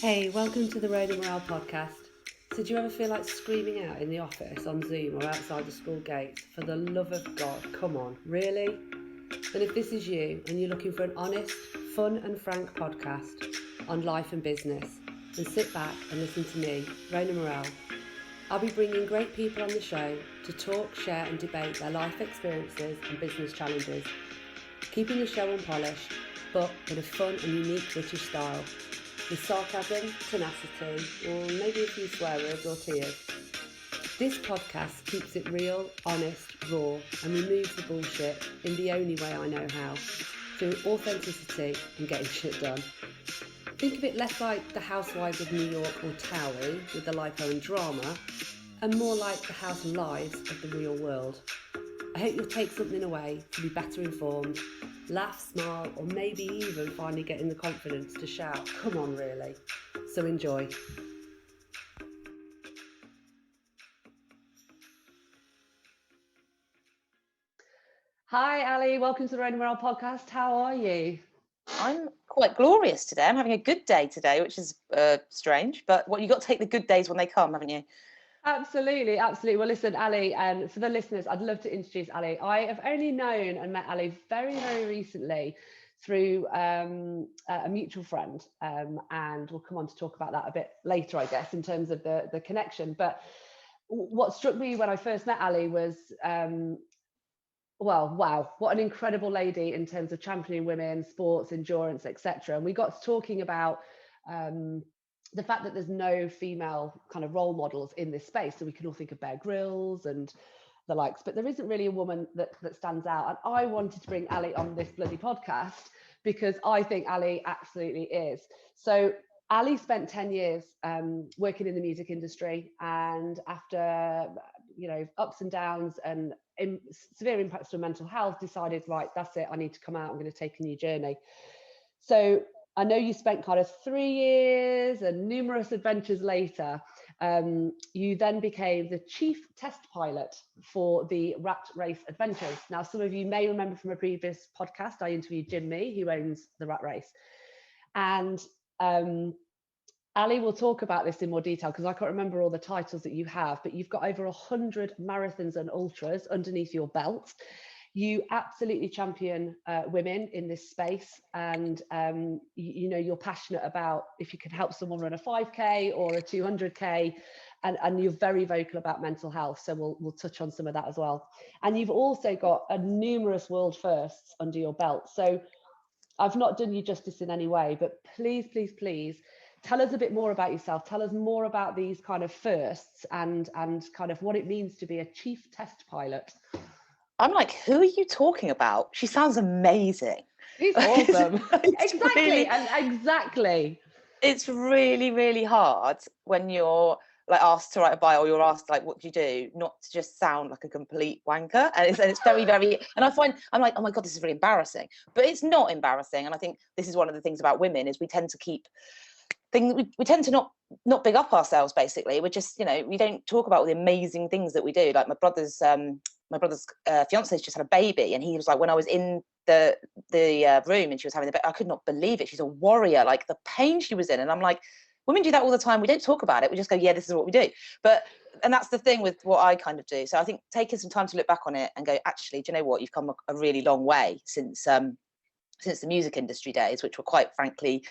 Hey, welcome to the Road and Morale podcast. So do you ever feel like screaming out in the office, on Zoom or outside the school gates? For the love of God, come on, really? Then if this is you and you're looking for an honest, fun and frank podcast on life and business, then sit back and listen to me, Rona Morale. I'll be bringing great people on the show to talk, share and debate their life experiences and business challenges, keeping the show unpolished, but in a fun and unique British style, with sarcasm, tenacity, or maybe a few swear words or tears. This podcast keeps it real, honest, raw, and removes the bullshit in the only way I know how, through authenticity and getting shit done. Think of it less like the Housewives of New York or Towie with the lipo and drama, and more like the house lives of the real world. I hope you'll take something away to be better informed, laugh, smile, or maybe even finally getting the confidence to shout, come on really. So enjoy. Hi Ali, welcome to the Road and Morale podcast. How are you? I'm quite glorious today. I'm having a good day today, which is strange, but you got to take the good days when they come, haven't you? Absolutely. Well, listen, Ali, and for the listeners, I'd love to introduce Ali. I have only known and met Ali very, very recently through a mutual friend, and we'll come on to talk about that a bit later, I guess, in terms of the connection. But what struck me when I first met Ali was, well, wow, what an incredible lady in terms of championing women, sports, endurance, etc. And we got to talking about the fact that there's no female kind of role models in this space. So we can all think of Bear Grylls and the likes, but there isn't really a woman that stands out. And I wanted to bring Ali on this bloody podcast because I think Ali absolutely is. So Ali spent 10 years working in the music industry, and after ups and downs and severe impacts on mental health, decided, right, that's it, I need to come out, I'm going to take a new journey. So I know you spent kind of 3 years and numerous adventures later. You then became the chief test pilot for the Rat Race Adventures. Now, some of you may remember from a previous podcast, I interviewed Jim Mee, who owns the Rat Race. And Ali will talk about this in more detail because I can't remember all the titles that you have, but you've got over 100 marathons and ultras underneath your belt. You absolutely champion women in this space, and you're passionate about if you can help someone run a 5K or a 200K, and you're very vocal about mental health. So we'll touch on some of that as well. And you've also got a numerous world firsts under your belt. So I've not done you justice in any way, but please tell us a bit more about yourself. Tell us more about these kind of firsts and kind of what it means to be a chief test pilot. I'm like, who are you talking about? She sounds amazing. She's awesome. Exactly. It's really, really hard when you're like asked to write a bio, or you're asked like, what do you do? Not to just sound like a complete wanker. And it's very, very, and I'm like, oh my God, this is really embarrassing. But it's not embarrassing. And I think this is one of the things about women is we tend to keep things, we tend to not big up ourselves, basically. We're just, we don't talk about all the amazing things that we do. Like my brother's fiance just had a baby, and he was like, when I was in the room and she was having the baby, I could not believe it. She's a warrior, like the pain she was in. And I'm like, women do that all the time. We don't talk about it. We just go, yeah, this is what we do. And that's the thing with what I kind of do. So I think taking some time to look back on it and go, actually, do you know what? You've come a really long way since the music industry days, which were quite frankly,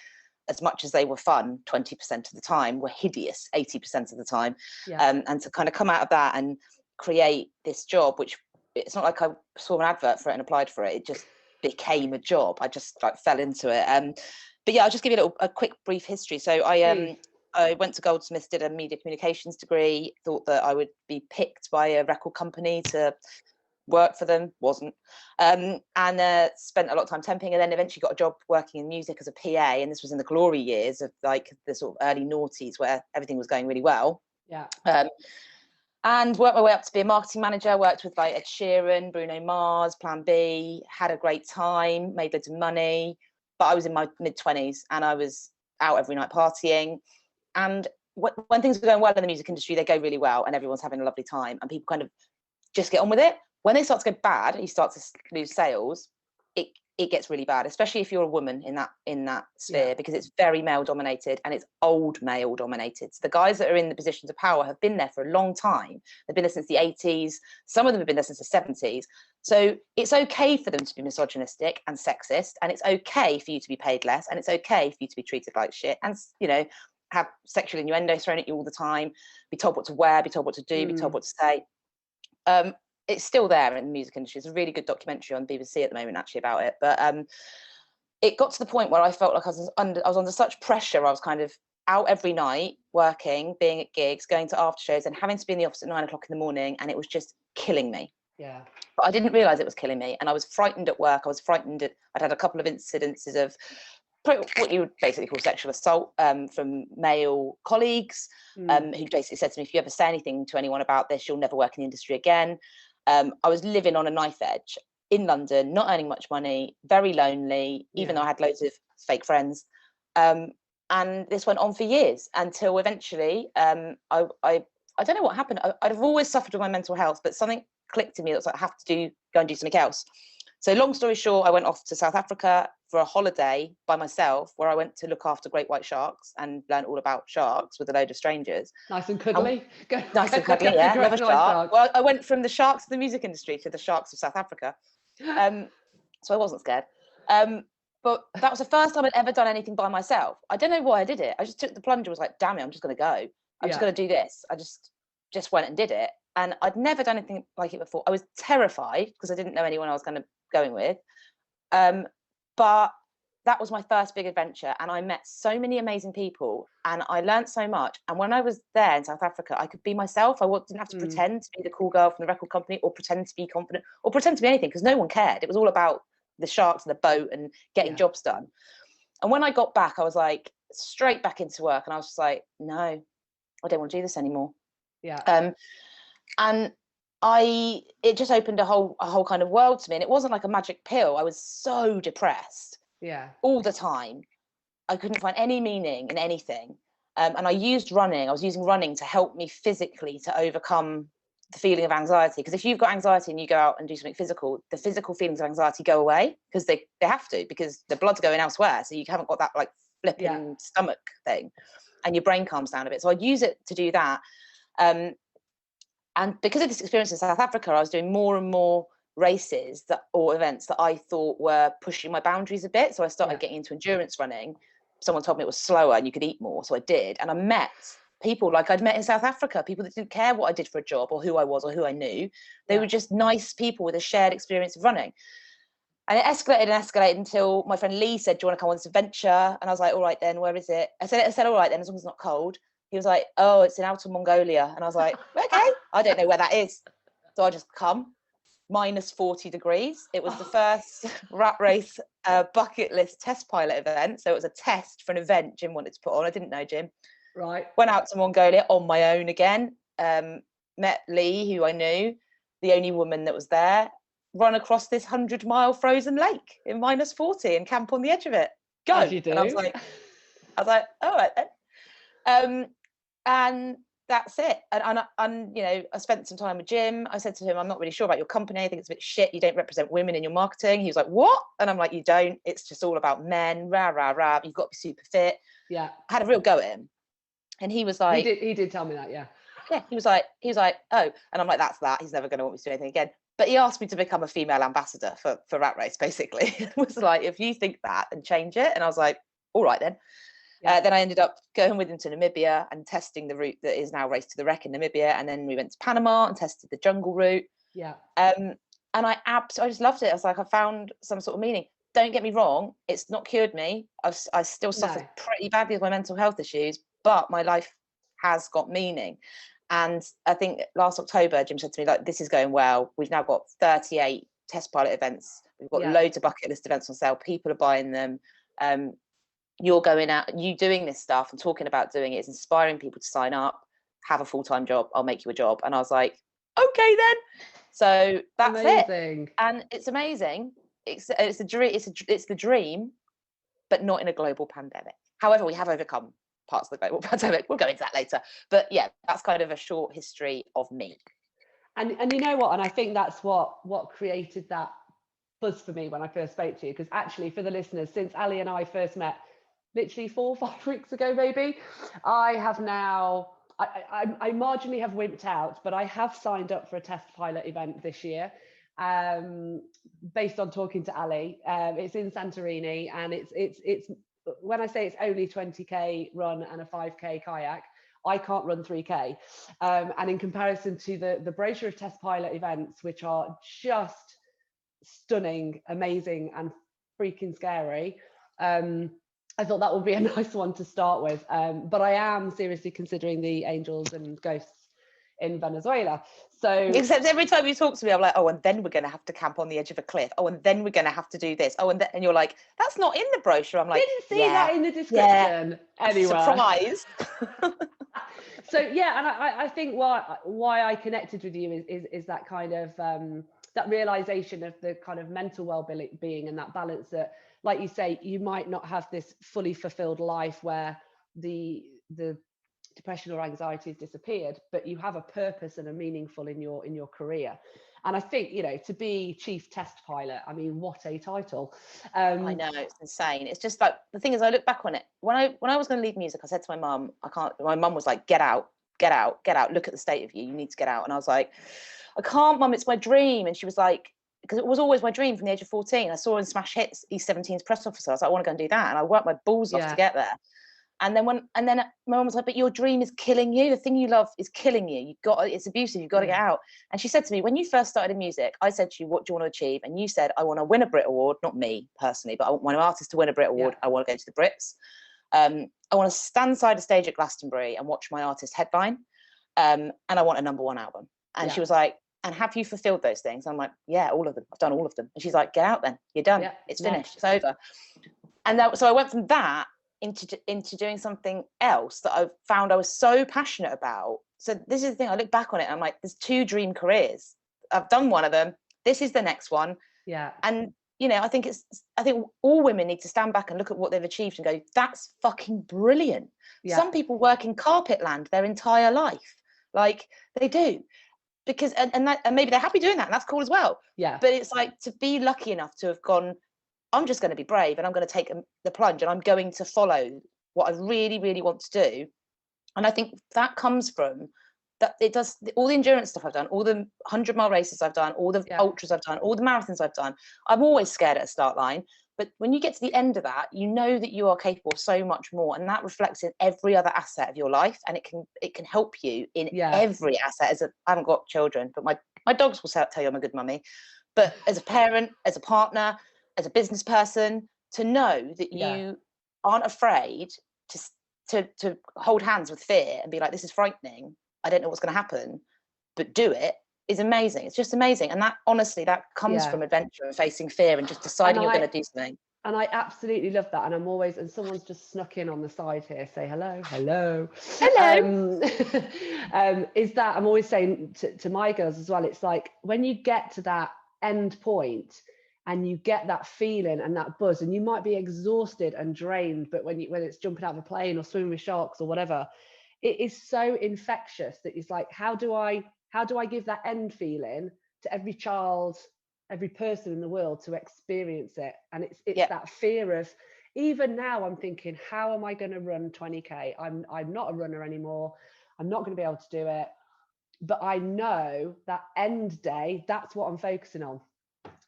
as much as they were fun, 20% of the time, were hideous 80% of the time. Yeah. And to kind of come out of that and create this job, which it's not like I saw an advert for it and applied for it. It just became a job. I just like fell into it. But yeah, I'll just give you a quick brief history. So I went to Goldsmiths, did a media communications degree, thought that I would be picked by a record company to work for them, wasn't, and spent a lot of time temping, and then eventually got a job working in music as a PA, and this was in the glory years of like the sort of early noughties where everything was going really well. Yeah. And worked my way up to be a marketing manager, worked with like Ed Sheeran, Bruno Mars, Plan B, had a great time, made loads of money, but I was in my mid-20s and I was out every night partying. And when things are going well in the music industry, they go really well and everyone's having a lovely time and people kind of just get on with it. When they start to go bad and you start to lose sales, it gets really bad, especially if you're a woman in that sphere, because it's very male dominated and it's old male dominated. So the guys that are in the positions of power have been there for a long time. They've been there since the 80s. Some of them have been there since the 70s. So it's okay for them to be misogynistic and sexist, and it's okay for you to be paid less, and it's okay for you to be treated like shit, and, you know, have sexual innuendo thrown at you all the time, be told what to wear, be told what to do, be told what to say. It's still there in the music industry. There's a really good documentary on BBC at the moment actually about it. But it got to the point where I felt like I was under such pressure. I was kind of out every night, working, being at gigs, going to after shows, and having to be in the office at 9 o'clock in the morning, and it was just killing me. Yeah. But I didn't realise it was killing me, and I was frightened at work. I was frightened I'd had a couple of incidences of what you would basically call sexual assault from male colleagues who basically said to me, if you ever say anything to anyone about this, you'll never work in the industry again. I was living on a knife edge in London, not earning much money, very lonely, even though I had loads of fake friends. And this went on for years until eventually, I don't know what happened. I'd have always suffered with my mental health, but something clicked in me that was like, I have to go and do something else. So long story short, I went off to South Africa for a holiday by myself, where I went to look after great white sharks and learn all about sharks with a load of strangers. Nice and cuddly. Nice and cuddly, yeah. Love a shark. Well, I went from the sharks of the music industry to the sharks of South Africa. So I wasn't scared. But that was the first time I'd ever done anything by myself. I don't know why I did it. I just took the plunge and was like, damn it, I'm just going to go. I'm just going to do this. I just went and did it. And I'd never done anything like it before. I was terrified because I didn't know anyone I was going with. But that was my first big adventure, and I met so many amazing people, and I learned so much. And when I was there in South Africa, I could be myself. I didn't have to pretend to be the cool girl from the record company, or pretend to be confident, or pretend to be anything, because no one cared. It was all about the sharks and the boat and getting jobs done. And when I got back, I was like straight back into work, and I was just like, no, I don't want to do this anymore. And it just opened a whole kind of world to me, and it wasn't like a magic pill. I was so depressed all the time. I couldn't find any meaning in anything, and I was using running to help me physically to overcome the feeling of anxiety, because if you've got anxiety and you go out and do something physical, the physical feelings of anxiety go away, because they have to, because the blood's going elsewhere, so you haven't got that like flipping stomach thing, and your brain calms down a bit. So I'd use it to do that. And because of this experience in South Africa, I was doing more and more races or events that I thought were pushing my boundaries a bit. So I started getting into endurance running. Someone told me it was slower and you could eat more. So I did. And I met people like I'd met in South Africa, people that didn't care what I did for a job or who I was or who I knew. They were just nice people with a shared experience of running. And it escalated until my friend Lee said, do you want to come on this adventure? And I was like, all right then, where is it? I said, all right then, as long as it's not cold. He was like, oh, it's in Outer Mongolia. And I was like, okay, I don't know where that is. So I just come, minus 40 degrees. It was the first rat race bucket list test pilot event. So it was a test for an event Jim wanted to put on. I didn't know Jim. Right. Went out to Mongolia on my own again. Met Lee, who I knew, the only woman that was there. Run across this 100-mile frozen lake in minus 40 and camp on the edge of it. Go. As you do. And I was like, all right then. And that's it. And you know, I spent some time with Jim. I said to him, I'm not really sure about your company. I think it's a bit shit. You don't represent women in your marketing. He was like, what? And I'm like, you don't. It's just all about men. Rah, rah, rah. You've got to be super fit. Yeah. I had a real go at him. And he was like... He did tell me that, yeah. Yeah, he was like, oh. And I'm like, that's that. He's never going to want me to do anything again. But he asked me to become a female ambassador for Rat Race, basically. It was like, if you think that, then change it. And I was like, all right then. Yeah. Then I ended up going with him to Namibia and testing the route that is now Race to the Wreck in Namibia. And then we went to Panama and tested the jungle route. Yeah. And I just loved it. I was like, I found some sort of meaning. Don't get me wrong, it's not cured me. I still suffer pretty badly with my mental health issues, but my life has got meaning. And I think last October, Jim said to me, like, this is going well. We've now got 38 test pilot events. We've got loads of bucket list events on sale. People are buying them. You're going out, you doing this stuff and talking about doing it is inspiring people to sign up, have a full-time job. I'll make you a job. And I was like, okay then. So that's amazing. It. And it's amazing. It's a dream. It's the dream, but not in a global pandemic. However, we have overcome parts of the global pandemic. We'll go into that later. But yeah, that's kind of a short history of me. And you know what? And I think that's what created that buzz for me when I first spoke to you, because actually, for the listeners, since Ali and I first met, literally 4 or 5 weeks ago, maybe, I have now, I marginally have wimped out, but I have signed up for a test pilot event this year, based on talking to Ali. It's in Santorini, and it's when I say it's only 20k run and a 5k kayak, I can't run 3k, and in comparison to the brochure of test pilot events, which are just stunning, amazing, and freaking scary, I thought that would be a nice one to start with. But I am seriously considering the Angels and Ghosts in Venezuela. So except every time you talk to me, I'm like, oh, and then we're going to have to camp on the edge of a cliff. Oh, and then we're going to have to do this. Oh, and you're like, that's not in the brochure. I'm like, didn't see that in the description anyway. Surprise. So yeah, and I think why I connected with you is that kind of that realization of the kind of mental well-being and that balance that, like you say, you might not have this fully fulfilled life where the depression or anxiety has disappeared, but you have a purpose and a meaningful in your career. And I think, you know, to be chief test pilot, I mean, what a title. I know, it's insane. It's just like, the thing is, I look back on it, when I was going to leave music, I said to my mum, my mum was like, get out, look at the state of you, you need to get out. And I was like, I can't, mum, it's my dream. And she was like, because it was always my dream from the age of 14. I saw her in Smash Hits, E17's press officer. I was like, I want to go and do that. And I worked my balls off to get there. And then my mum was like, but your dream is killing you. The thing you love is killing you. It's abusive. You've got to get out. And she said to me, when you first started in music, I said to you, what do you want to achieve? And you said, I want to win a Brit Award. Not me personally, but I want an artist to win a Brit Award. I want to go to the Brits. I want to stand side a stage at Glastonbury and watch my artist headline. And I want a #1 album. And she was like, and have you fulfilled those things? I'm like, yeah, all of them. I've done all of them. And she's like, get out then. You're done. It's finished. It's over. And so I went from that into doing something else that I found I was so passionate about. So this is the thing, I look back on it and I'm like, there's 2 dream careers. I've done one of them. This is the next one. Yeah. And you know, I think all women need to stand back and look at what they've achieved and go, that's fucking brilliant. Yeah. Some people work in carpet land their entire life. Like they do. Because and maybe they're happy doing that, and that's cool as well. Yeah. But it's like, to be lucky enough to have gone, I'm just going to be brave and I'm going to take the plunge and I'm going to follow what I really, really want to do. And I think that comes from that. It does all the endurance stuff I've done, all the 100-mile races I've done, all the ultras I've done, all the marathons I've done. I'm always scared at a start line. But when you get to the end of that, you know that you are capable of so much more. And that reflects in every other asset of your life. And it can help you in every asset. I haven't got children, but my dogs will tell you I'm a good mummy. But as a parent, as a partner, as a business person, to know that you aren't afraid to hold hands with fear and be like, this is frightening, I don't know what's going to happen, but do it, is amazing. It's just amazing. And that, honestly, that comes from adventure and facing fear and just deciding you're going to do something. And I absolutely love that. And I'm always, and someone's just snuck in on the side here, say hello. Is that I'm always saying to my girls as well, it's like, when you get to that end point and you get that feeling and that buzz, and you might be exhausted and drained, but when it's jumping out of a plane or swimming with sharks or whatever, it is so infectious that it's like, how do I give that end feeling to every child, every person in the world to experience it? And it's that fear of, even now I'm thinking, how am I going to run 20k? I'm not a runner anymore. I'm not going to be able to do it. But I know that end day, that's what I'm focusing on.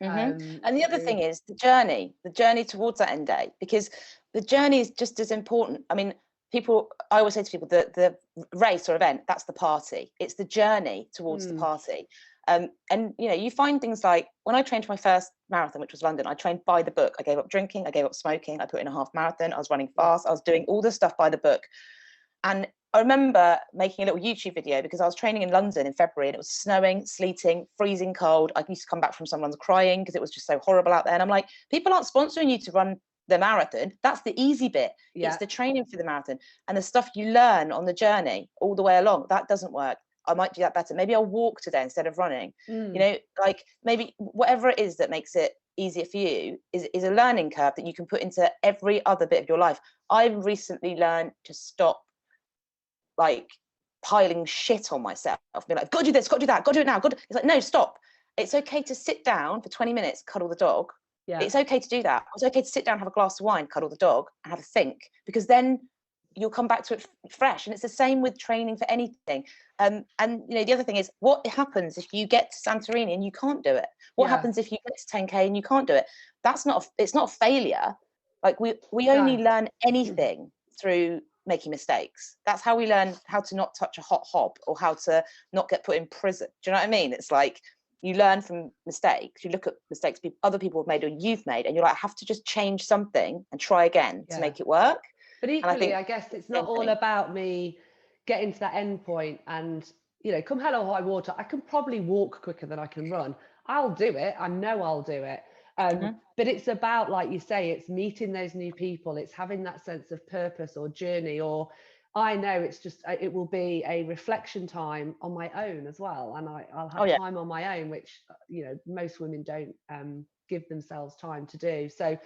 And the other thing is the journey towards that end day, because the journey is just as important. I mean, I always say to people, the race or event, that's the party. It's the journey towards the party. And you know, you find things like, when I trained for my first marathon, which was London, I trained by the book. I gave up drinking, I gave up smoking, I put in a half marathon, I was running fast, I was doing all the stuff by the book. And I remember making a little YouTube video because I was training in London in February and it was snowing, sleeting, freezing cold. I used to come back from someone's crying because it was just so horrible out there. And I'm like, people aren't sponsoring you to run the marathon. That's the easy bit. It's the training for the marathon and the stuff you learn on the journey all the way along. That doesn't work. I might do that better. Maybe I'll walk today instead of running. You know, like maybe whatever it is that makes it easier for you is a learning curve that you can put into every other bit of your life. I've recently learned to stop like piling shit on myself, be like, got to do this, got to do that, got to do it now, it's like, no, stop. It's okay to sit down for 20 minutes, cuddle the dog. Yeah. It's okay to do that. It's okay to sit down, have a glass of wine, cuddle the dog, and have a think, because then you'll come back to it fresh. And it's the same with training for anything. And you know, the other thing is, what happens if you get to Santorini and you can't do it? What happens if you get to 10K and you can't do it? It's not a failure. Like we only learn anything through making mistakes. That's how we learn how to not touch a hot hob, or how to not get put in prison. Do you know what I mean? It's like, you learn from mistakes. You look at mistakes other people have made or you've made, and you're like, I have to just change something and try again to make it work. But equally, I guess it's not all about me getting to that end point and, you know, come hell or high water, I can probably walk quicker than I can run. I'll do it. I know I'll do it. But it's about, like you say, it's meeting those new people. It's having that sense of purpose or journey, or I know it's just, it will be a reflection time on my own as well. And I'll have time on my own, which, you know, most women don't give themselves time to do. So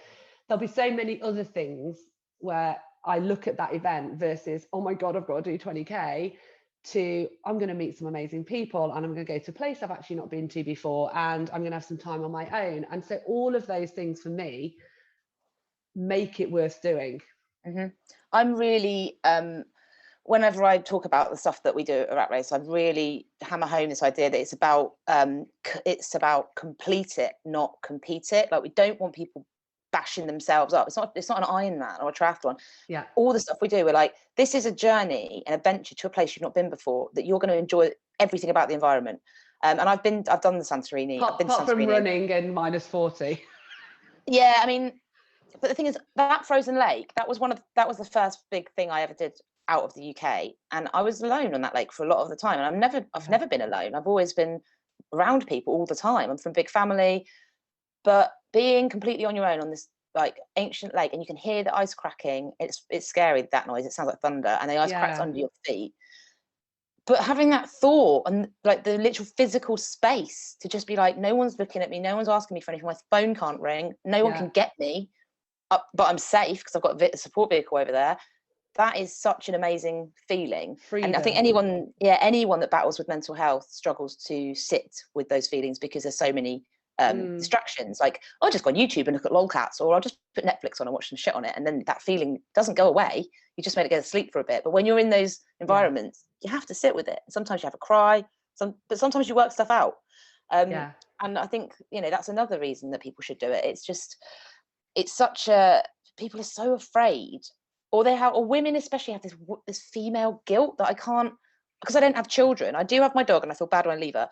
there'll be so many other things where I look at that event versus, oh my God, I've got to do 20K, to I'm going to meet some amazing people, and I'm going to go to a place I've actually not been to before, and I'm going to have some time on my own. And so all of those things for me make it worth doing. I'm really, whenever I talk about the stuff that we do at Rat Race, I really hammer home this idea that it's about complete it, not compete it. Like, we don't want people bashing themselves up. It's not an Ironman or a triathlon. Yeah. All the stuff we do, we're like, this is a journey, an adventure to a place you've not been before, that you're going to enjoy everything about the environment. And I've done the Santorini. Apart from running in -40. Yeah, I mean, but the thing is, that frozen lake, that was the first big thing I ever did out of the UK, and I was alone on that lake for a lot of the time. And I've never been alone. I've always been around people all the time. I'm from a big family, but being completely on your own on this like ancient lake, and you can hear the ice cracking. It's scary, that noise. It sounds like thunder, and the ice cracks under your feet. But having that thought and like the literal physical space to just be like, no one's looking at me, no one's asking me for anything, my phone can't ring, no one can get me, but I'm safe because I've got a support vehicle over there. That is such an amazing feeling. Freedom. And I think anyone that battles with mental health struggles to sit with those feelings, because there's so many distractions. Like, I'll just go on YouTube and look at lolcats, or I'll just put Netflix on and watch some shit on it, and then that feeling doesn't go away. You just made it go to sleep for a bit. But when you're in those environments, you have to sit with it. Sometimes you have a cry, but sometimes you work stuff out. And I think, you know, that's another reason that people should do it. It's such a, people are so afraid, or women especially have this female guilt that I can't, because I don't have children. I do have my dog, and I feel bad when I leave her.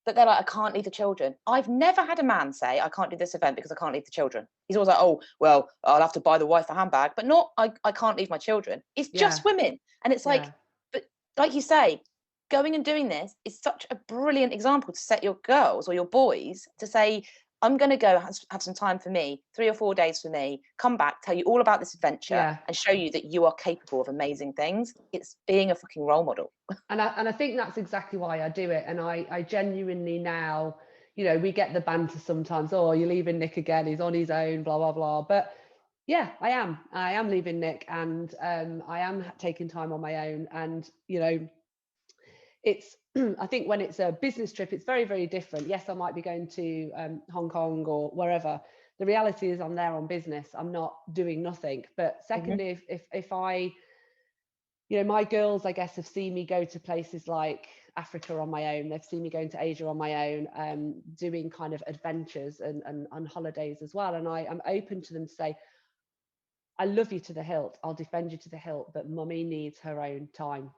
But they're like, I can't leave the children. I've never had a man say, I can't do this event because I can't leave the children. He's always like, oh, well, I'll have to buy the wife a handbag, but not, I can't leave my children. It's just women. And it's like, but like you say, going and doing this is such a brilliant example to set your girls or your boys to say, I'm going to go have some time for me, 3 or 4 days for me, come back, tell you all about this adventure and show you that you are capable of amazing things. It's being a fucking role model. And I think that's exactly why I do it. And I genuinely now, you know, we get the banter sometimes, oh, you're leaving Nick again, he's on his own, blah, blah, blah. But yeah, I am leaving Nick, and I am taking time on my own. And, you know, it's, I think when it's a business trip, it's very, very different. Yes, I might be going to Hong Kong or wherever. The reality is I'm there on business. I'm not doing nothing. But secondly, if I, you know, my girls, I guess, have seen me go to places like Africa on my own. They've seen me going to Asia on my own, doing kind of adventures and on holidays as well. And I am open to them to say, I love you to the hilt. I'll defend you to the hilt, but mummy needs her own time.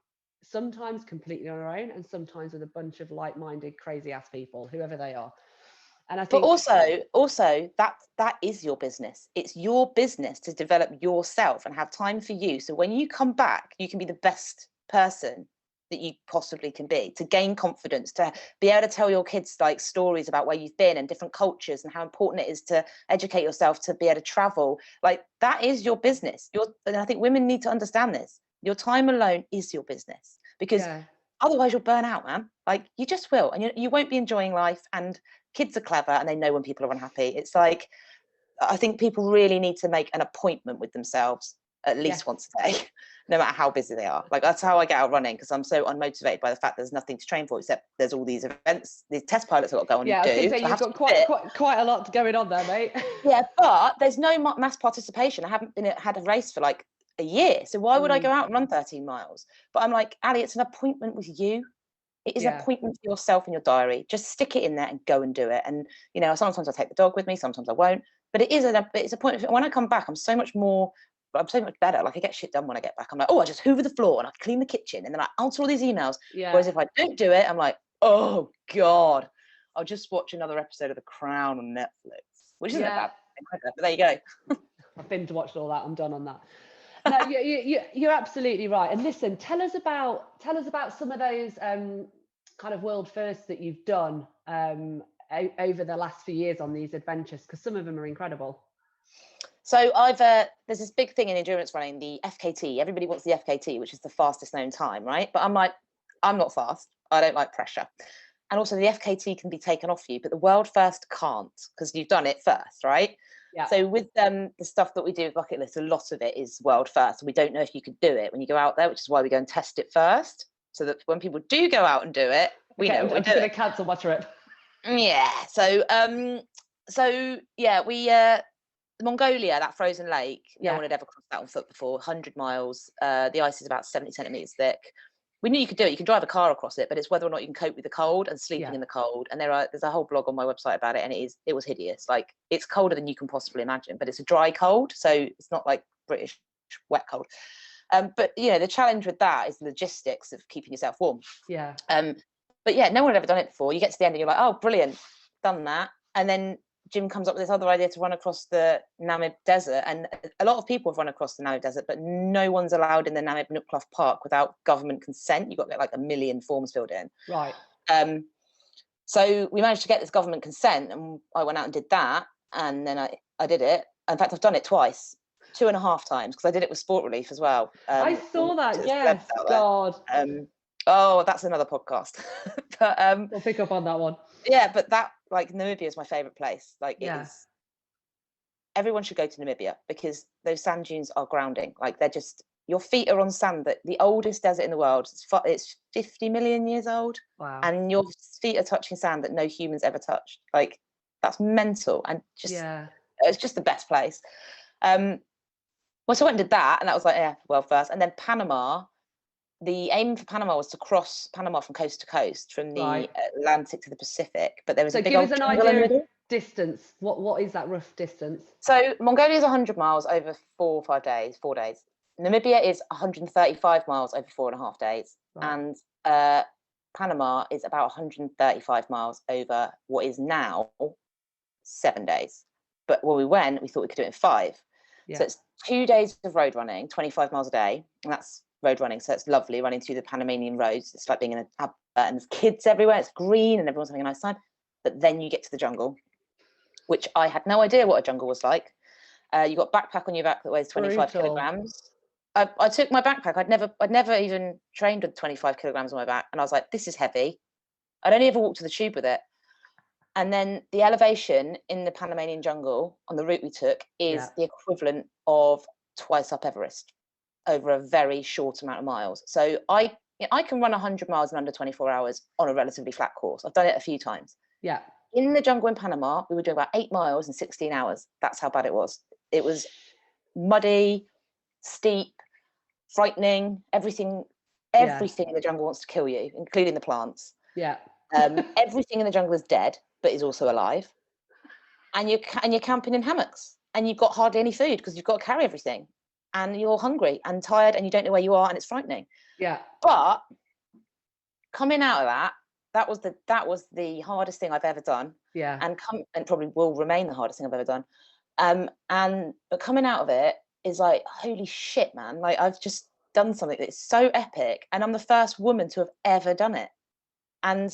Sometimes completely on her own, and sometimes with a bunch of like-minded, crazy-ass people, whoever they are. And I think, but also that is your business. It's your business to develop yourself and have time for you. So when you come back, you can be the best person that you possibly can be, to gain confidence, to be able to tell your kids like stories about where you've been and different cultures and how important it is to educate yourself, to be able to travel. Like, that is your business. And I think women need to understand this. Your time alone is your business, because otherwise you'll burn out, man. Like, you just will, and you won't be enjoying life. And kids are clever, and they know when people are unhappy. It's like, I think people really need to make an appointment with themselves at least once a day. no matter how busy they are. Like, that's how I get out running, because I'm so unmotivated by the fact there's nothing to train for, except there's all these events, these test pilots I've got to go and Yeah, I was do. going to say, you've got quite a lot going on there, mate. Yeah, but there's no mass participation. I haven't had a race for like a year. So why would I go out and run 13 miles? But I'm like, Ali, it's an appointment with you. It is an appointment for yourself in your diary. Just stick it in there and go and do it. And, you know, sometimes I take the dog with me, sometimes I won't. But it's a point. When I come back, I'm so much better. Like, I get shit done when I get back. I'm like, oh, I just hoover the floor and I clean the kitchen and then I answer all these emails. Yeah. Whereas if I don't do it, I'm like, oh God, I'll just watch another episode of The Crown on Netflix, which isn't a bad thing either, but there you go. I've been to watch all that. I'm done on that. No, you're absolutely right. And listen, tell us about some of those kind of world firsts that you've done over the last few years on these adventures, because some of them are incredible. So there's this big thing in endurance running, the FKT. Everybody wants the FKT, which is the fastest known time, right? But I'm like, I'm not fast. I don't like pressure. And also the FKT can be taken off you, but the world first can't, because you've done it first, right? Yeah. So with the stuff that we do with Bucket List, a lot of it is world first. We don't know if you could do it when you go out there, which is why we go and test it first, so that when people do go out and do it, we know. I'm just going to cancel my trip. Yeah. So we Mongolia, that frozen lake, no one had ever crossed that on foot before. 100 miles. The ice is about 70 centimeters thick. We knew you could do it. You can drive a car across it, but it's whether or not you can cope with the cold and sleeping in the cold. And there's a whole blog on my website about it, and it was hideous. Like, it's colder than you can possibly imagine, but it's a dry cold, so it's not like British wet cold. But you know, the challenge with that is the logistics of keeping yourself warm. Yeah. But yeah, no one had ever done it before. You get to the end and you're like, oh, brilliant, done that. And then Jim comes up with this other idea to run across the Namib Desert, and a lot of people have run across the Namib Desert, but no one's allowed in the Namibia Nukluft Park without government consent. You've got to get like 1 million forms filled in. Right. So we managed to get this government consent, and I went out and did that, and then I did it. In fact, I've done it twice, 2.5 times, because I did it with Sport Relief as well. I saw that. Yes, God. Oh, that's another podcast. But we'll pick up on that one. Yeah, but that, like, Namibia is my favorite place. Like, it is. Everyone should go to Namibia, because those sand dunes are grounding. Like, they're just, your feet are on sand. That the oldest desert in the world, it's 50 million years old. Wow. And your feet are touching sand that no humans ever touched. Like, that's mental. And just it's just the best place. So I went and did that, and that was like, well, first. And then Panama. The aim for Panama was to cross Panama from coast to coast, from the Atlantic to the Pacific. But there was a big old jungle in the middle. Give us an idea of distance. What is that rough distance? So Mongolia is 100 miles over 4 or 5 days, 4 days. Namibia is 135 miles over 4.5 days. Right. And Panama is about 135 miles over what is now 7 days. But when we went, we thought we could do it in 5. Yeah. So it's 2 days of road running, 25 miles a day. And that's road running, so it's lovely running through the Panamanian roads. It's like being in a and there's kids everywhere. It's green and everyone's having a nice time. But then you get to the jungle, which I had no idea what a jungle was like. You got a backpack on your back that weighs 25 kilograms. I took my backpack. I'd never even trained with 25 kilograms on my back, and I was like, this is heavy. I'd only ever walked to the tube with it. And then the elevation in the Panamanian jungle on the route we took is the equivalent of twice up Everest, over a very short amount of miles. So I can run 100 miles in under 24 hours on a relatively flat course. I've done it a few times. Yeah. In the jungle in Panama, we were doing about 8 miles in 16 hours. That's how bad it was. It was muddy, steep, frightening. Everything in the jungle wants to kill you, including the plants. Yeah. Everything in the jungle is dead, but is also alive. And you're camping in hammocks, and you've got hardly any food because you've got to carry everything. And you're hungry and tired and you don't know where you are, and it's frightening. Yeah. But coming out of that was the hardest thing I've ever done. Yeah. And probably will remain the hardest thing I've ever done. But coming out of it is like, holy shit, man. Like, I've just done something that's so epic, and I'm the first woman to have ever done it. And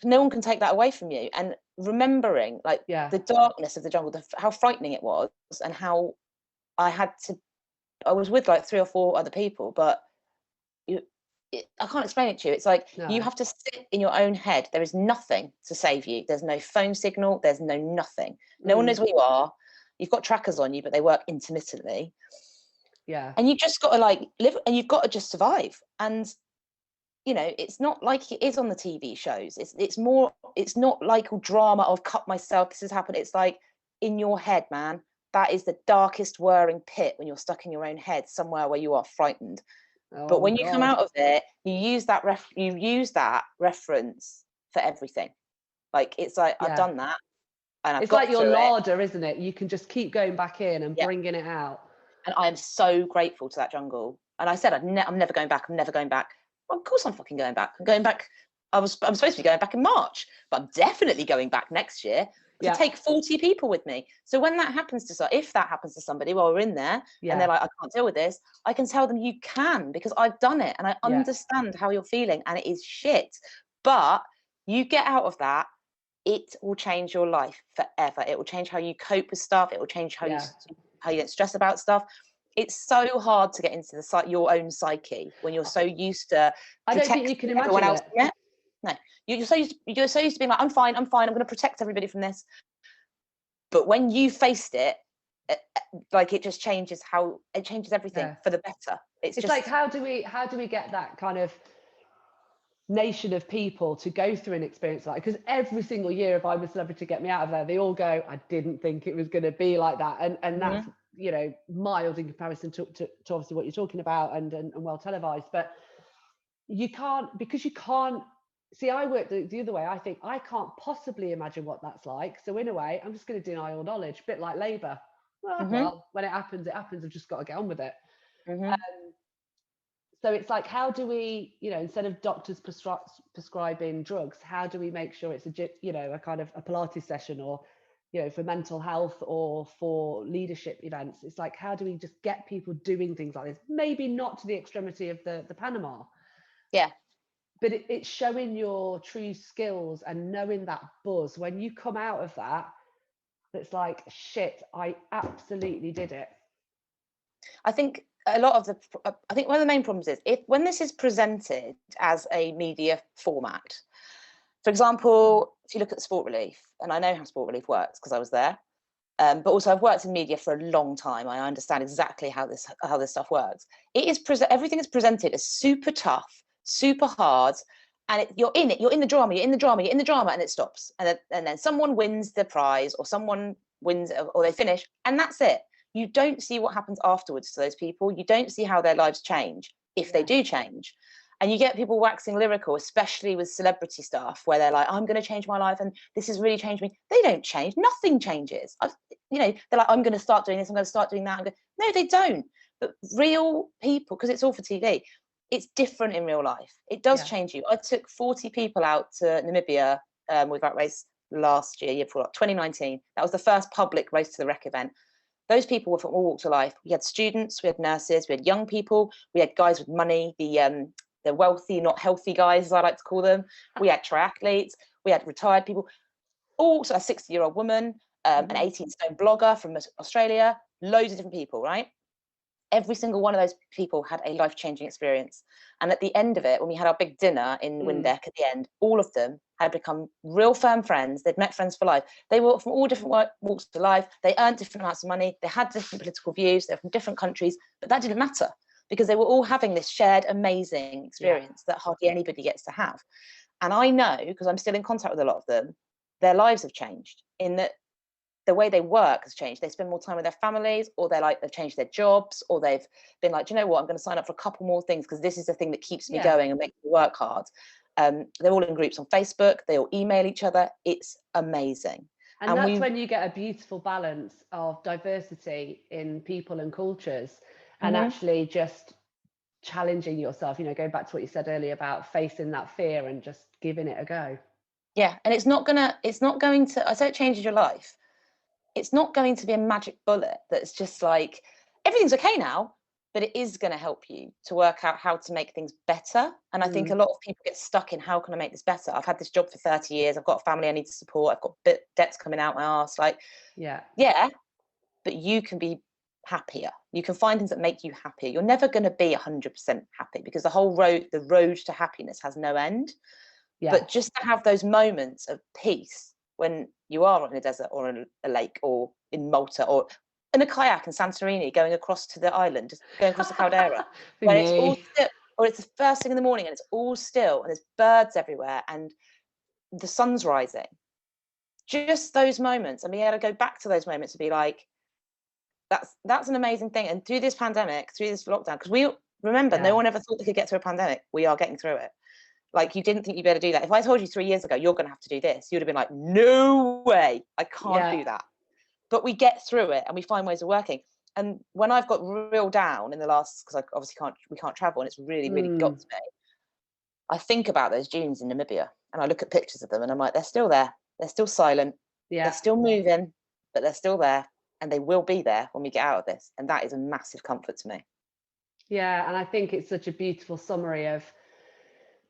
no one can take that away from you. And remembering like the darkness of the jungle, how frightening it was, and how I was with like 3 or 4 other people, but I can't explain it to you. It's like you have to sit in your own head. There is nothing to save you. There's no phone signal. There's nothing. No one knows where you are. You've got trackers on you, but they work intermittently. Yeah. And you've just got to like live, and you've got to just survive. And you know, it's not like it is on the TV shows. It's more, it's not like a drama of cut myself, this has happened. It's like in your head, man. That is the darkest whirring pit, when you're stuck in your own head somewhere where you are frightened. But Oh when you come God. out of it, you use that reference for everything. Like, it's like, I've done that, and I've It's got like your through it. larder, isn't it? You can just keep going back in and bringing it out. And I am so grateful to that jungle. And I said, I'm never going back. I'm never going back. Well, of course I'm fucking going back. I'm going back. I'm supposed to be going back in March, but I'm definitely going back next year to take 40 people with me. So when that happens to, if that happens to somebody while we're in there, and they're like, I can't deal with this, I can tell them you can, because I've done it and I understand how you're feeling, and it is shit. But you get out of that, it will change your life forever. It will change how you cope with stuff. It will change how you don't stress about stuff. It's so hard to get into your own psyche when you're so used to I don't think you can imagine everyone else. it. No, you're so used to being like, I'm fine, I'm going to protect everybody from this. But when you faced it, like, it just changes everything for the better. It's just like, how do we get that kind of nation of people to go through an experience like, because every single year, if I'm a celebrity, get me out of there, they all go, I didn't think it was going to be like that. And that's, you know, mild in comparison to obviously what you're talking about, and well televised. But you can't see, I work the other way. I think I can't possibly imagine what that's like. So in a way, I'm just going to deny all knowledge, a bit like Labour. Well, when it happens, I've just got to get on with it. So it's like, how do we, you know, instead of doctors prescribing drugs, how do we make sure it's a kind of a Pilates session, or, you know, for mental health or for leadership events? It's like, how do we just get people doing things like this? Maybe not to the extremity of the Panama. Yeah. But it's showing your true skills and knowing that buzz when you come out of that. It's like, shit, I absolutely did it. I think one of the main problems is when this is presented as a media format. For example, if you look at Sport Relief, and I know how Sport Relief works because I was there, but also I've worked in media for a long time. I understand exactly how this stuff works. Everything is presented as super tough, super hard, and you're in the drama, and it stops, and then someone wins the prize, or someone wins, or they finish, and that's it. You don't see what happens afterwards to those people. You don't see how their lives change, if they do change. And you get people waxing lyrical, especially with celebrity stuff, where they're like, I'm going to change my life, and this has really changed me. They don't change. Nothing changes. They're like, I'm going to start doing this, I'm going to start doing that. No, they don't. But real people, because it's all for TV, it's different in real life. It does change you. I took 40 people out to Namibia with that race last year before, 2019. That was the first public Race to the Wreck event. Those people were from all walks of life. We had students, we had nurses, we had young people, we had guys with money, the wealthy, not healthy guys, as I like to call them. We had triathletes, we had retired people, also a 60-year-old woman, an 18-stone blogger from Australia, loads of different people, right? Every single one of those people had a life-changing experience. And at the end of it, when we had our big dinner in Windeck at the end, all of them had become real firm friends. They'd met friends for life. They were from all different walks of life. They earned different amounts of money. They had different political views. They're from different countries, but that didn't matter, because they were all having this shared amazing experience that hardly anybody gets to have. And I know, because I'm still in contact with a lot of them, their lives have changed, in that the way they work has changed. They spend more time with their families, or they've changed their jobs, or they've been like, do you know what, I'm going to sign up for a couple more things because this is the thing that keeps me going and makes me work hard. They're all in groups on Facebook. They all email each other. It's amazing. And that's when you get a beautiful balance of diversity in people and cultures, and actually just challenging yourself, you know, going back to what you said earlier about facing that fear and just giving it a go. Yeah. And it's not going to, I say it changes your life. It's not going to be a magic bullet that's just like, everything's okay now, but it is going to help you to work out how to make things better. And I think a lot of people get stuck in, how can I make this better? I've had this job for 30 years. I've got a family I need to support. I've got debts coming out my arse. Like, but you can be happier. You can find things that make you happier. You're never going to be 100% happy, because the road to happiness has no end. But just to have those moments of peace when you are on a desert or in a lake or in Malta, or in a kayak in Santorini going across to the island, just going across the caldera, when it's all still, or it's the first thing in the morning and it's all still and there's birds everywhere and the sun's rising. Just those moments, and being able to go back to those moments and be like, that's an amazing thing. And through this pandemic, through this lockdown, because we remember, no one ever thought they could get through a pandemic. We are getting through it. Like, you didn't think you'd be able to do that. If I told you 3 years ago, you're going to have to do this, you'd have been like, no way, I can't do that. But we get through it and we find ways of working. And when I've got real down in the last, because I obviously we can't travel, and it's really, really got to me, I think about those dunes in Namibia and I look at pictures of them and I'm like, they're still there. They're still silent. They're still moving, but they're still there. And they will be there when we get out of this. And that is a massive comfort to me. Yeah, and I think it's such a beautiful summary of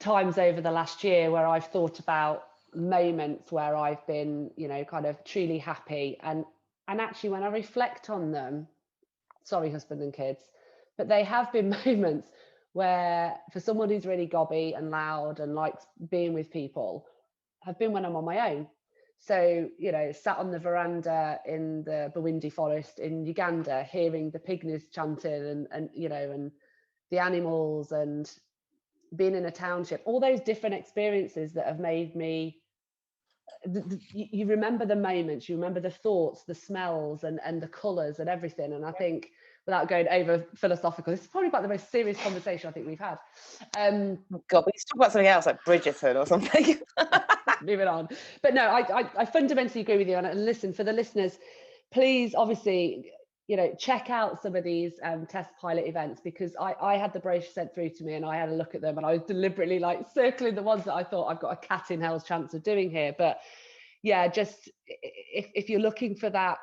times over the last year where I've thought about moments where I've been, you know, kind of truly happy. And actually, when I reflect on them, sorry, husband and kids, but they have been moments where, for someone who's really gobby and loud and likes being with people, have been when I'm on my own. So, you know, sat on the veranda in the Bwindi forest in Uganda, hearing the pygmies chanting and you know, and the animals, and being in a township, all those different experiences that have made me, you remember the moments, you remember the thoughts, the smells and the colours and everything. And I think, without going over philosophical, this is probably about the most serious conversation I think we've had. Oh God, we need to talk about something else, like Bridgerton or something. Moving on. But no, I fundamentally agree with you. And listen, for the listeners, please, obviously, you know, check out some of these test pilot events, because I had the brochure sent through to me and I had a look at them, and I was deliberately like circling the ones that I thought I've got a cat in hell's chance of doing here. But yeah, just if you're looking for that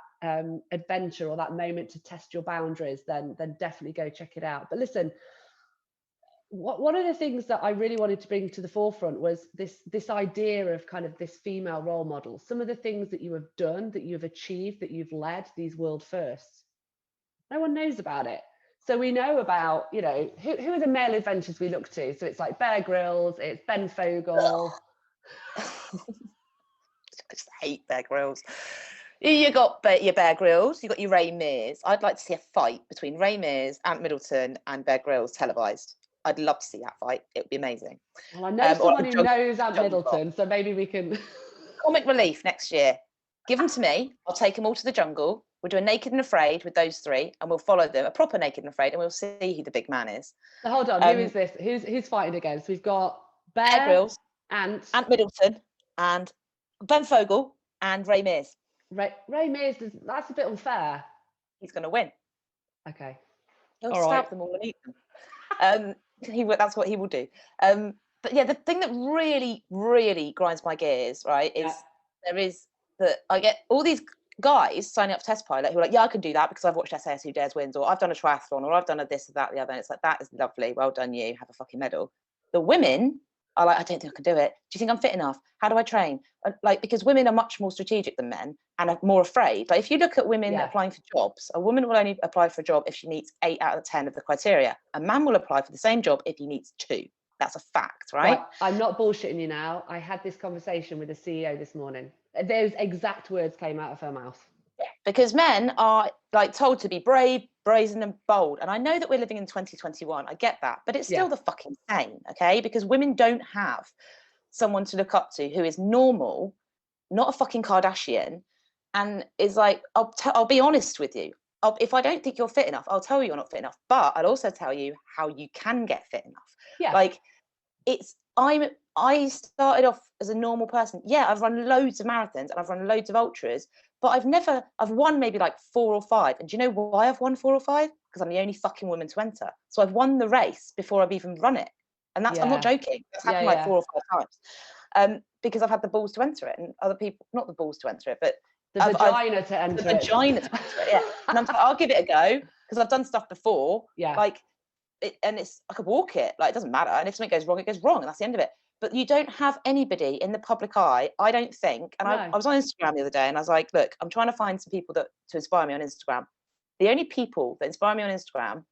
adventure or that moment to test your boundaries, then definitely go check it out. But listen, one of the things that I really wanted to bring to the forefront was this idea of kind of this female role model, some of the things that you have done, that you've achieved, that you've led these world firsts. No one knows about it. So we know about, you know, who are the male adventures we look to? So it's like Bear Grylls, it's Ben Fogle. I just hate Bear Grylls. You got your Bear Grylls, you got your Ray Mears. I'd like to see a fight between Ray Mears, Ant Middleton and Bear Grylls televised. I'd love to see that fight. It would be amazing. Well, I know someone who knows Ant Middleton, so maybe we can... Comic relief next year. Give them to me. I'll take them all to the jungle. We'll do a Naked and Afraid with those three, and we'll follow them, a proper Naked and Afraid, and we'll see who the big man is. So hold on, who is this? Who's fighting against? We've got Bear Grylls, Ant Middleton, and Ben Fogle, and Ray Mears. Ray Mears, that's a bit unfair. He's going to win. Okay. He'll stab them all and eat them. That's what he will do. But yeah, the thing that really, really grinds my gears, right, is there is that I get all these guys signing up for test pilot who are like, yeah, I can do that because I've watched SAS Who Dares Wins, or I've done a triathlon, or I've done a this or that, the other. And it's like, that is lovely. Well done, you. Have a fucking medal. The women are like, I don't think I can do it. Do you think I'm fit enough? How do I train? Like, because women are much more strategic than men and are more afraid. Like, if you look at women applying for jobs, a woman will only apply for a job if she meets 8 out of 10 of the criteria. A man will apply for the same job if he meets 2. That's a fact, right? I'm not bullshitting you now. I had this conversation with the CEO this morning. Those exact words came out of her mouth. Yeah, because men are like told to be brave, brazen and bold. And I know that we're living in 2021. I get that. But it's still the fucking same, okay? Because women don't have someone to look up to who is normal, not a fucking Kardashian, and is like, I'll be honest with you. If I don't think you're fit enough, I'll tell you you're not fit enough. But I'll also tell you how you can get fit enough. Yeah. Like, I started off as a normal person. Yeah, I've run loads of marathons and I've run loads of ultras, but I've won maybe like 4 or 5. And do you know why I've won 4 or 5? Because I'm the only fucking woman to enter. So I've won the race before I've even run it. And that's, I'm not joking. That's happened like 4 or 5 times. Because I've had the balls to enter it, and other people, not the balls to enter it, but the vagina to enter it. Yeah. And I'm like, I'll give it a go because I've done stuff before. Yeah. Like, I could walk it. Like, it doesn't matter. And if something goes wrong, it goes wrong, and that's the end of it. But you don't have anybody in the public eye, I don't think. And I was on Instagram the other day, and I was like, look, I'm trying to find some people to inspire me on Instagram. The only people that inspire me on Instagram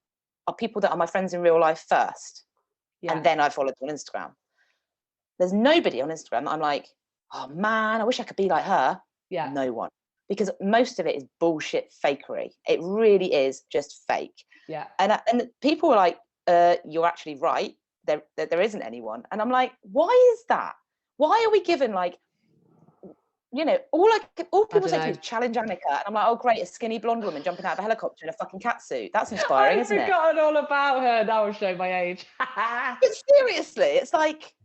are people that are my friends in real life first, and then I follow them on Instagram. There's nobody on Instagram that I'm like, oh man, I wish I could be like her. Yeah. No one. because most of it is bullshit fakery. It really is just fake. Yeah. And people were like, you're actually right. There isn't anyone. And I'm like, why is that? Why are we given like, you know, all people say to me is challenge Annika, and I'm like, oh great, a skinny blonde woman jumping out of a helicopter in a fucking catsuit. That's inspiring, isn't it? I've forgotten all about her. Now I'll show my age. But seriously, it's like,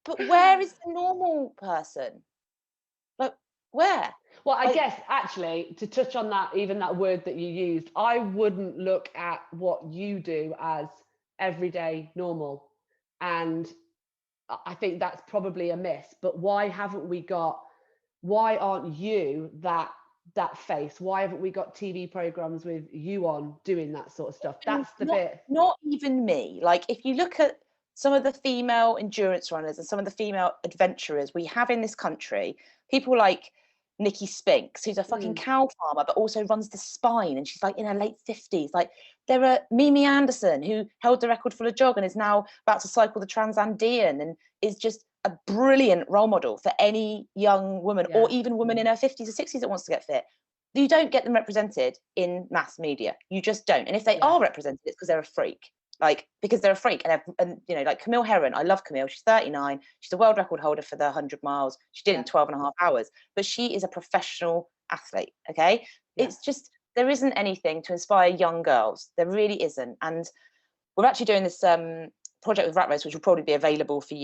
but where is the normal person? Like, where? Well, I guess actually, to touch on that, even that word that you used, I wouldn't look at what you do as everyday normal. And I think that's probably a miss. But why aren't you that face? Why haven't we got TV programs with you on doing that sort of stuff? That's the bit. Not even me. Like, if you look at some of the female endurance runners and some of the female adventurers we have in this country, people like Nikki Spinks, who's a fucking cow farmer, but also runs the Spine, and she's like in her late 50s. Like, there are Mimi Anderson, who held the record for a jog and is now about to cycle the Transandean, and is just a brilliant role model for any young woman, or even woman in her 50s or 60s that wants to get fit. You don't get them represented in mass media. You just don't. And if they are represented, it's because they're a freak. Like, because they're a freak. And you know, like Camille Herron, I love Camille. She's 39. She's a world record holder for the 100 miles. She did it in 12 and a half hours. But she is a professional athlete, okay? It's just, there isn't anything to inspire young girls. There really isn't. And we're actually doing this project with Rat Race, which will probably be available for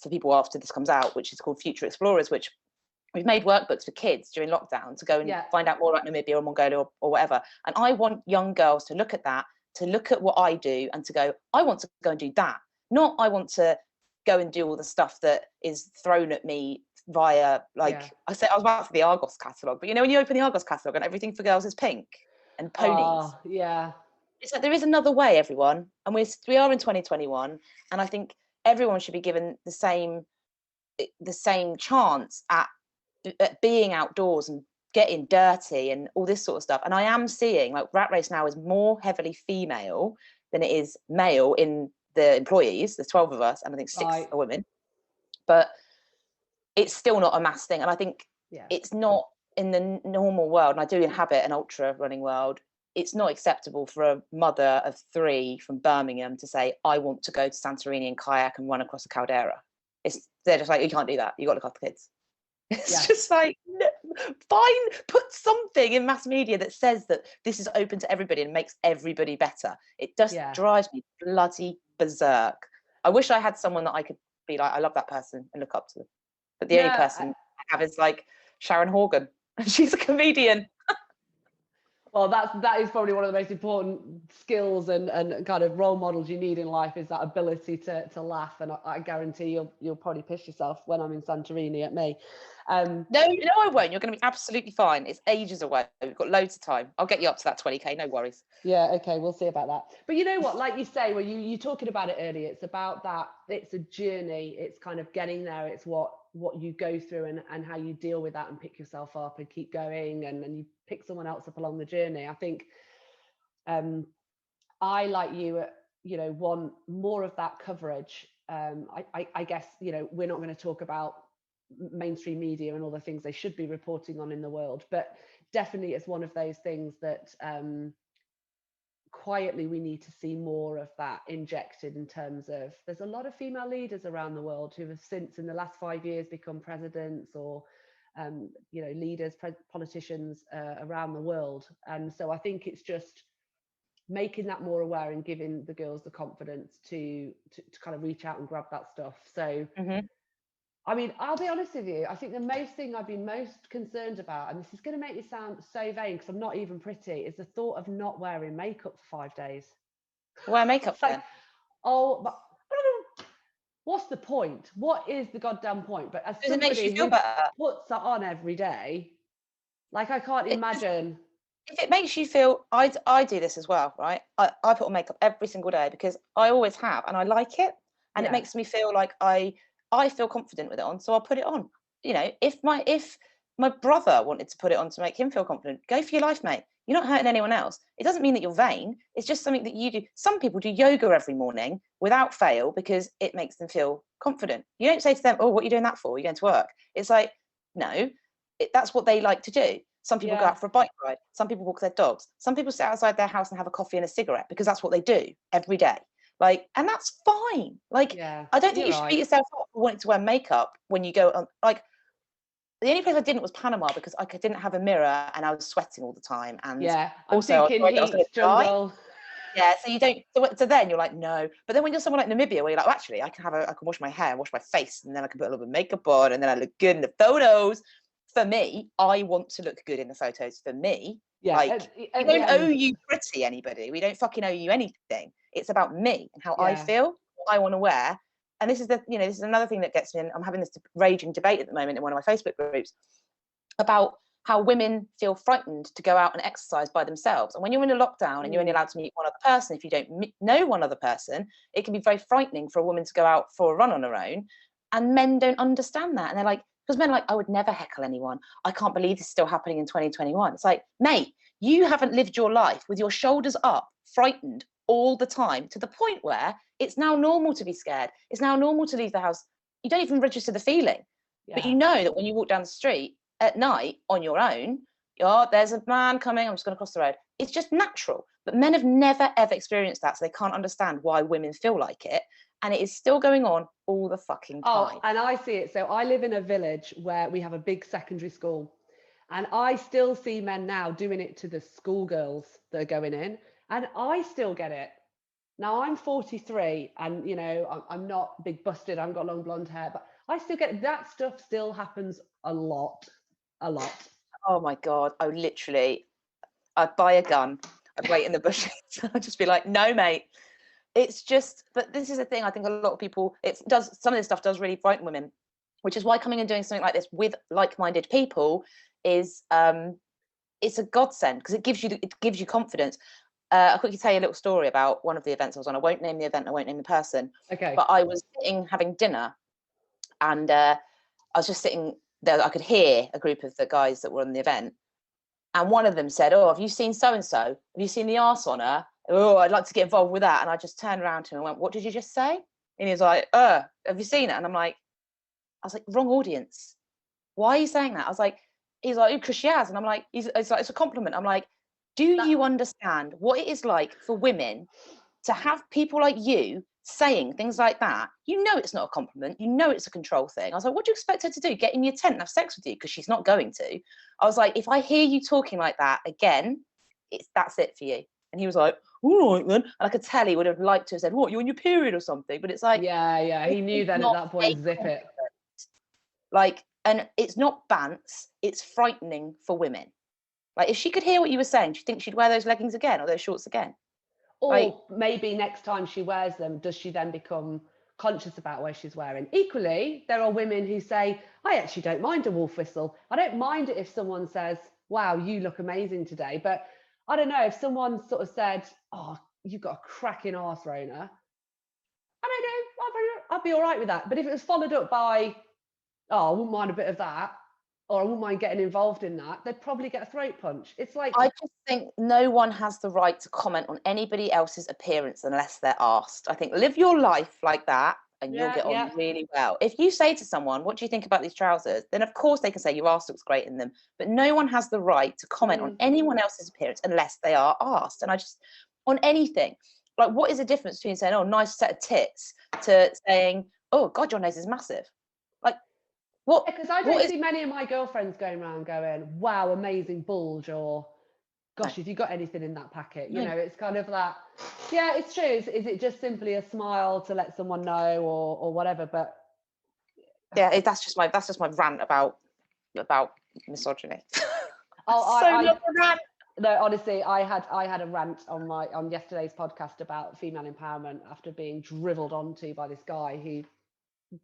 people after this comes out, which is called Future Explorers, which we've made workbooks for kids during lockdown to go and find out more about Namibia or Mongolia or whatever. And I want young girls to look at that, to look at what I do and to go, I want to go and do that. Not I want to go and do all the stuff that is thrown at me via, like, I was about for the Argos catalogue, but you know, when you open the Argos catalogue and everything for girls is pink and ponies. It's like, there is another way, everyone. And we are in 2021. And I think everyone should be given the same chance at being outdoors and getting dirty and all this sort of stuff. And I am seeing, like, Rat Race now is more heavily female than it is male in the employees. There's 12 of us, and I think 6 are women. But it's still not a mass thing. And I think it's not in the normal world, and I do inhabit an ultra running world, it's not acceptable for a mother of 3 from Birmingham to say, I want to go to Santorini and kayak and run across a caldera. They're just like, you can't do that. You got to look after the kids. It's just like, no, fine, put something in mass media that says that this is open to everybody and makes everybody better. It just drives me bloody berserk. I wish I had someone that I could be like, I love that person and look up to them. But the only person I have is like Sharon Horgan, and she's a comedian. Well, that is probably one of the most important skills and kind of role models you need in life, is that ability to laugh. And I guarantee you'll probably piss yourself when I'm in Santorini at me. No, I won't. You're going to be absolutely fine. It's ages away. We've got loads of time. I'll get you up to that 20k. No worries. Yeah. Okay. We'll see about that. But you know what? Like you say, well, you talking about it earlier. It's about that. It's a journey. It's kind of getting there. It's what you go through and how you deal with that and pick yourself up and keep going and you pick someone else up along the journey. I think I, like you, want more of that coverage. I guess, we're not going to talk about mainstream media and all the things they should be reporting on in the world, but definitely it's one of those things that quietly we need to see more of that injected, in terms of, there's a lot of female leaders around the world who have since in the last 5 years become presidents or leaders, politicians around the world. And so I think it's just making that more aware and giving the girls the confidence to kind of reach out and grab that stuff. So I mean, I'll be honest with you, I think the most thing I've been most concerned about, and this is going to make me sound so vain because I'm not even pretty, is the thought of not wearing makeup for 5 days. Wear makeup then? Oh, but what's the point? What is the goddamn point? But as somebody who puts that on every day, like, I can't imagine. If it makes you feel, I do this as well, right? I put on makeup every single day because I always have, and I like it, and it makes me feel like I feel confident with it on, so I'll put it on. If my brother wanted to put it on to make him feel confident, go for your life, mate. You're not hurting anyone else. It doesn't mean that you're vain. It's just something that you do. Some people do yoga every morning without fail because it makes them feel confident. You don't say to them, oh, what are you doing that for? You're going to work. It's like, no, that's what they like to do. Some people go out for a bike ride. Some people walk their dogs. Some people sit outside their house and have a coffee and a cigarette because that's what they do every day. Like, and that's fine. Like, I don't think you should beat yourself up for wanting to wear makeup when you go on. Like, the only place I didn't was Panama because I didn't have a mirror and I was sweating all the time. And I'm also thinking I was going to die. jungle. Yeah, so you don't. So then you're like, no. But then when you're somewhere like Namibia, where you're like, actually, I can wash my hair, wash my face, and then I can put a little bit of makeup on, and then I look good in the photos. For me, I want to look good in the photos. For me, like, we don't owe you pretty, anybody. We don't fucking owe you anything. It's about me and how I feel, what I want to wear. And this is this is another thing that gets me. And I'm having this raging debate at the moment in one of my Facebook groups about how women feel frightened to go out and exercise by themselves. And when you're in a lockdown and you're only allowed to meet one other person, if you don't know one other person, it can be very frightening for a woman to go out for a run on her own. And men don't understand that. And they're like, because men are like, I would never heckle anyone. I can't believe this is still happening in 2021. It's like, mate, you haven't lived your life with your shoulders up, frightened all the time, to the point where it's now normal to be scared. It's now normal to leave the house. You don't even register the feeling. But you know that when you walk down the street at night on your own, there's a man coming, I'm just going to cross the road. It's just natural. But men have never, ever experienced that, so they can't understand why women feel like it. And it is still going on all the fucking time. Oh, and I see it. So I live in a village where we have a big secondary school. And I still see men now doing it to the schoolgirls that are going in. And I still get it. Now I'm 43 and, I'm not big busted. I haven't got long blonde hair, but I still get it. That stuff still happens a lot. Oh my God. I'd buy a gun. I'd wait in the bushes. I'd just be like, no, mate. It's just, but this is the thing. I think a lot of people, some of this stuff does really frighten women, which is why coming and doing something like this with like-minded people is, it's a godsend because it gives you confidence. I'll quickly tell you a little story about one of the events I was on. I won't name the event. I won't name the person. Okay. But I was having dinner, and I was just sitting there. I could hear a group of the guys that were on the event, and one of them said, "Oh, have you seen so and so? Have you seen the arse on her? Oh, I'd like to get involved with that." And I just turned around to him and went, "What did you just say?" And he was like, "Have you seen it?" And I was like, wrong audience. Why are you saying that? He's like, because she has. And I'm like, it's like, it's a compliment. I'm like, do you understand what it is like for women to have people like you saying things like that? You know it's not a compliment. You know it's a control thing. I was like, what do you expect her to do? Get in your tent and have sex with you? Because she's not going to. I was like, if I hear you talking like that again, that's it for you. And he was like, all right then. And I could tell he would have liked to have said, what, you're on your period or something? But it's like, yeah, he knew then at that point, zip it. Like, and it's not bants, it's frightening for women. Like, if she could hear what you were saying, do you think she'd wear those leggings again or those shorts again? Or maybe next time she wears them, does she then become conscious about where she's wearing? Equally, there are women who say, I actually don't mind a wolf whistle. I don't mind it if someone says, wow, you look amazing today. But I don't know, if someone sort of said, oh, you've got a cracking arse, Rona, I don't know, I'd be all right with that. But if it was followed up by, oh, I wouldn't mind a bit of that, or I wouldn't mind getting involved in that, they'd probably get a throat punch. It's like, I just think no one has the right to comment on anybody else's appearance unless they're asked. I think live your life like that and you'll get on really well. If you say to someone, what do you think about these trousers? Then of course they can say your arse looks great in them, but no one has the right to comment on anyone else's appearance unless they are asked. And I just, on anything, like, what is the difference between saying, oh, nice set of tits, to saying, oh God, your nose is massive? Like, what? Because I don't see many of my girlfriends going around going, wow, amazing bulge, or gosh, have you got anything in that packet? You know, it's kind of that, yeah, it's true. Is it just simply a smile to let someone know or whatever? But yeah, that's just my rant about misogyny. No, honestly, I had a rant on yesterday's podcast about female empowerment after being dribbled onto by this guy who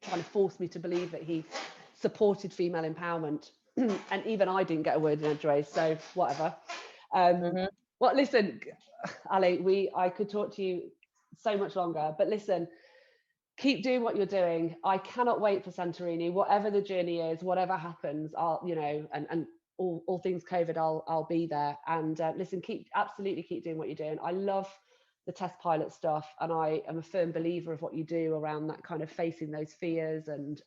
trying to force me to believe that he supported female empowerment. And even I didn't get a word in edgeways, so whatever. Well, listen, Ali, I could talk to you so much longer, but listen, keep doing what you're doing. I cannot wait for Santorini, whatever the journey is, whatever happens, and all things COVID, I'll be there. And listen, absolutely keep doing what you're doing. I love the test pilot stuff, and I am a firm believer of what you do around that kind of facing those fears and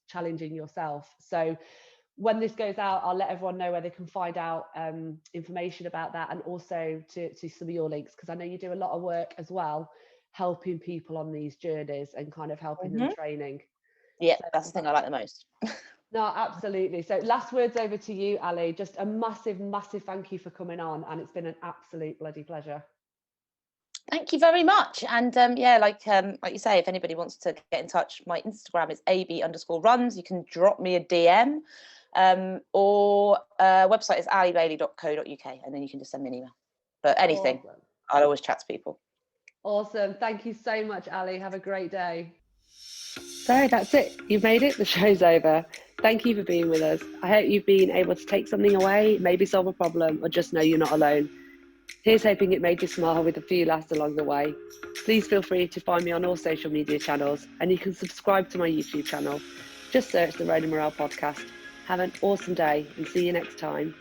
challenging yourself. So when this goes out, I'll let everyone know where they can find out information about that, and also to some of your links, because I know you do a lot of work as well, helping people on these journeys and kind of helping them training. Yeah, so, that's the thing I like the most. No, absolutely. So last words over to you, Ali. Just a massive, massive thank you for coming on, and it's been an absolute bloody pleasure. Thank you very much. And yeah, like you say, if anybody wants to get in touch, my Instagram is ab_runs. You can drop me a DM, or website is alliebailey.co.uk, and then you can just send me an email. But anything, Awesome. I'll always chat to people. Awesome. Thank you so much, Ali. Have a great day. So that's it. You've made it. The show's over. Thank you for being with us. I hope you've been able to take something away, maybe solve a problem, or just know you're not alone. Here's hoping it made you smile with a few laughs along the way. Please feel free to find me on all social media channels, and you can subscribe to my YouTube channel. Just search the Road and Morale podcast. Have an awesome day, and see you next time.